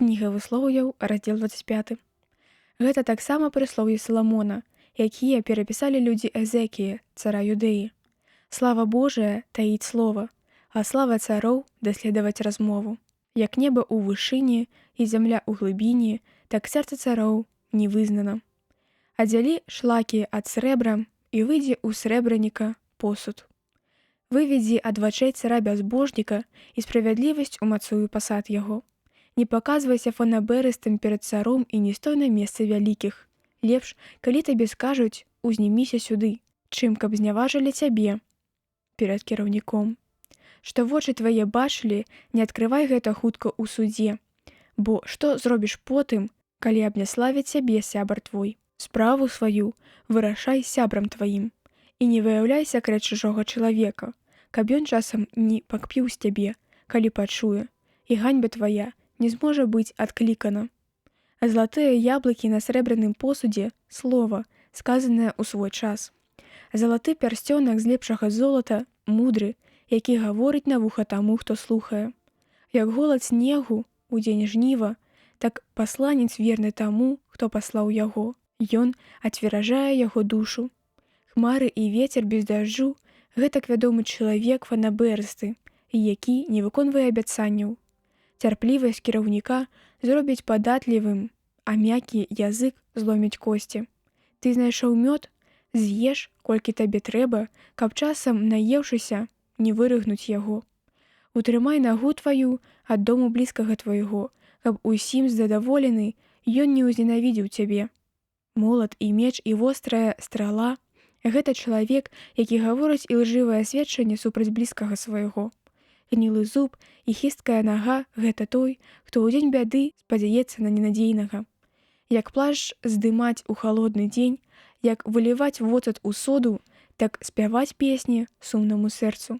Кніга выслоўяў, раздзел 25. Гэта таксама прыслоўі Саламона, якія перапісалі людзі Эзекія, цара Юдэі. Слава Божая таіць слова, а слава цароў даследаваць размову. Як неба ў вышыні і зямля ў глыбіні, так сэрца цароў не вызнана. Аддзялі шлакі ад срэбра і выйдзе ў срэбраніка посуд. Выведзі ад вачэй цара бязбожніка і справядлівасць умацую пасад яго. Не паказвайся фанаберыстым перад царом і не стой на месцы вялікіх. Лепш, калі табе скажуць, узніміся сюды, чым каб зняважылі цябе перад кіраўніком. Што вочы твае бачылі, не адкрывай гэта хутка ў судзе, бо што зробіш потым, калі абняславіць цябе сябар твой. Справу сваю вырашай сябрам тваім і не выяўляй сакрэт чужога чалавека, каб ён часам не пакпіў з цябе, калі пачуе, і ганьба твая не зможа быць адклікана. Залатыя яблыкі на срэбраным посудзе – слова, сказанае ў свой час. Залаты пярсцёнак з лепшага золата – мудры, які гаворыць на вуха таму, хто слухае. Як голад снегу у дзень жніва, так пасланец верны таму, хто паслаў яго. Ён ацверажае яго душу. Хмары і вецер без дажджу – гэтак вядомы чалавек фанаберысты, які не выконвае абяцанняў. Цярплівасць кіраўніка зробіць падатлівым, а мяккі язык зломіць косці. Ты знайшоў мёд? З'еш, колькі табе трэба, каб часам, наеўшыся, не вырыгнуць яго. Утрымай нагу тваю ад дому блізкага твайго, каб усім задаволены ён не ўзненавідзеў цябе. Молат і меч і вострая страла – гэта чалавек, які гаворыць ілжывае сведчанне супраць блізкага свайго. Гнілы зуб і хісткая нага – гэта той, хто ў дзень бяды спадзяецца на ненадзейнага. Як плашч здымаць у халодны дзень, як выліваць воцат у соду, так спяваць песні сумнаму сэрцу.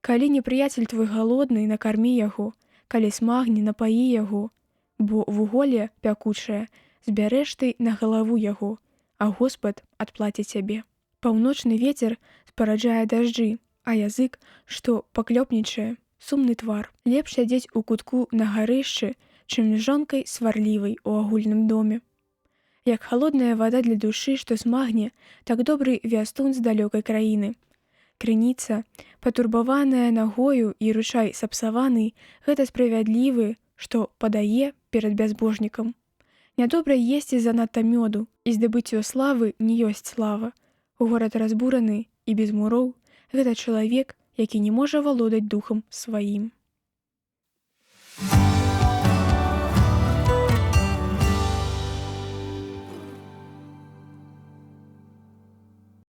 Калі непрыяцель твой галодны, накармі яго, калі смагне, напаі яго, бо вуголле пякучае збярэш ты на галаву яго, а Господ адплаціць цябе. Паўночны вецер спараджае дажджы, а язык, што паклёпнічае, сумны твар. Лепш сядзець у кутку на гарышчы, чым з жонкай сварлівай у агульным доме. Як халодная вада для душы, што смагне, так добры вястун з далёкай краіны. Крыніца, патурбаваная нагою і ручай сапсаваны, гэта справядлівы, што падае перад бязбожнікам. Нядобра есці занадта мёду, і здабыццё славы не ёсць слава. Горад разбураны і без муроў – гэта чалавек, які не можа валодаць духам сваім.